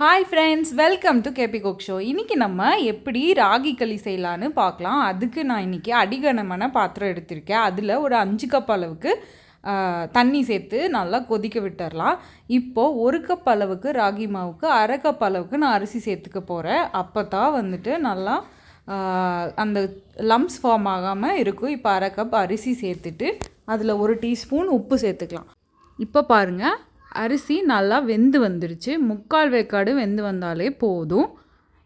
Hi friends, welcome to KP cook show. இன்றைக்கி நம்ம எப்படி ராகி களி செய்யலான்னு பார்க்கலாம். அதுக்கு நான் இன்றைக்கி அடிகனமான பாத்திரம் எடுத்திருக்கேன். அதில் ஒரு 5 கப் அளவுக்கு தண்ணி சேர்த்து நல்லா கொதிக்க விட்டுறலாம். இப்போது 1 கப் அளவுக்கு ராகி மாவுக்கு 1/2 கப் அளவுக்கு நான் அரிசி சேர்த்துக்க போகிறேன். அப்போ தான் வந்துட்டு நல்லா அந்த லம்ஸ் ஃபார்ம் ஆகாமல் இருக்கும். இப்போ 1/2 கப் அரிசி சேர்த்துட்டு அதில் 1 டீஸ்பூன் உப்பு சேர்த்துக்கலாம். இப்போ பாருங்கள், அரிசி நல்லா வெந்து வந்துருச்சு. 3/4 வேக்காடு வெந்து வந்தாலே போதும்.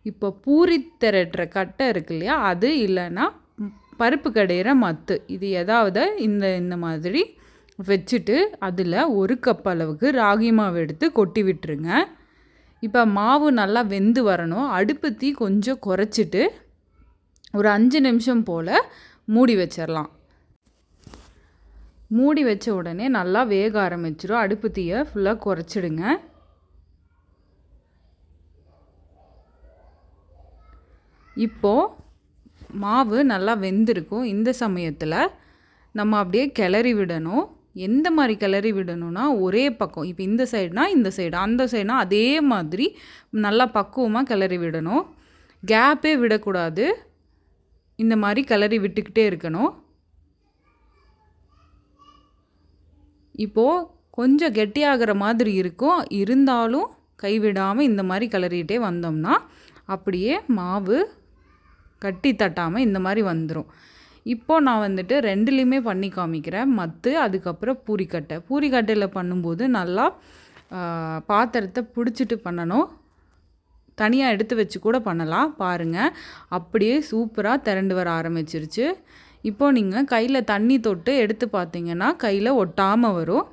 இப்போ பூரி திரட்டுற கட்டை இருக்கு இல்லையா, அது இல்லைன்னா பருப்பு கடையிற மத்து, இது ஏதாவது இந்த மாதிரி வச்சுட்டு அதில் 1 கப் அளவுக்கு ராகி மாவு எடுத்து கொட்டி விட்டுருங்க. இப்போ மாவு நல்லா வெந்து வரணும். அடுப்பு தீ கொஞ்சம் குறைச்சிட்டு ஒரு 5 நிமிஷம் போல் மூடி வச்சிடலாம். மூடி வச்ச உடனே நல்லா வேக ஆரம்பிச்சிடும். அடுப்பு தீயை ஃபுல்லாக குறைச்சிடுங்க. இப்போது மாவு நல்லா வெந்திருக்கும். இந்த சமயத்தில் நம்ம அப்படியே கிளறி விடணும். எந்த மாதிரி கிளறி விடணும்னா, ஒரே பக்கம், இப்போ இந்த சைடுனா இந்த சைடு, அந்த சைடுனா அதே மாதிரி நல்லா பக்குவமாக கிளறி விடணும். கேப்பே விடக்கூடாது. இந்த மாதிரி கிளறி விட்டுக்கிட்டே இருக்கணும். இப்போது கொஞ்சம் கெட்டியாகிற மாதிரி இருக்கும். இருந்தாலும் கைவிடாமல் இந்த மாதிரி கிளறிட்டே வந்தோம்னா அப்படியே மாவு கட்டி தட்டாமல் இந்த மாதிரி வந்துடும். இப்போது நான் வந்துட்டு 2லேயுமே பண்ணி காமிக்கிறேன். மத்து, அதுக்கப்புறம் பூரிக்கட்டை. பூரிக்கட்டையில் பண்ணும்போது நல்லா பாத்திரத்தை பிடிச்சிட்டு பண்ணணும். தனியாக எடுத்து வச்சு கூட பண்ணலாம். பாருங்கள், அப்படியே சூப்பராக திரண்டு வர ஆரம்பிச்சிருச்சு. இப்போது நீங்கள் கையில் தண்ணி தொட்டு எடுத்து பார்த்தீங்கன்னா கையில் ஒட்டாமல் வரும்.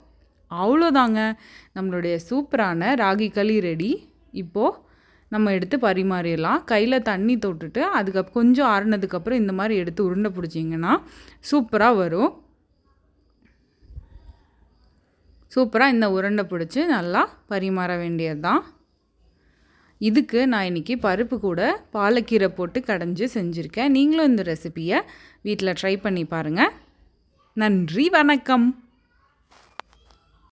அவ்வளோதாங்க, நம்மளுடைய சூப்பரான ராகி களி ரெடி. இப்போது நம்ம எடுத்து பரிமாறிடலாம். கையில் தண்ணி தொட்டுட்டு அதுக்கப்புறம் கொஞ்சம் ஆறுனதுக்கப்புறம் இந்த மாதிரி எடுத்து உருண்டை பிடிச்சிங்கன்னா சூப்பராக வரும். சூப்பராக இந்த உருண்டை பிடிச்சி நல்லா பரிமாற வேண்டியது தான். இதுக்கு நான் இன்றைக்கி பருப்பு கூட பாலக்கீரை போட்டு கடைஞ்சி செஞ்சுருக்கேன். நீங்களும் இந்த ரெசிபியை வீட்டில் ட்ரை பண்ணி பாருங்கள். நன்றி, வணக்கம்.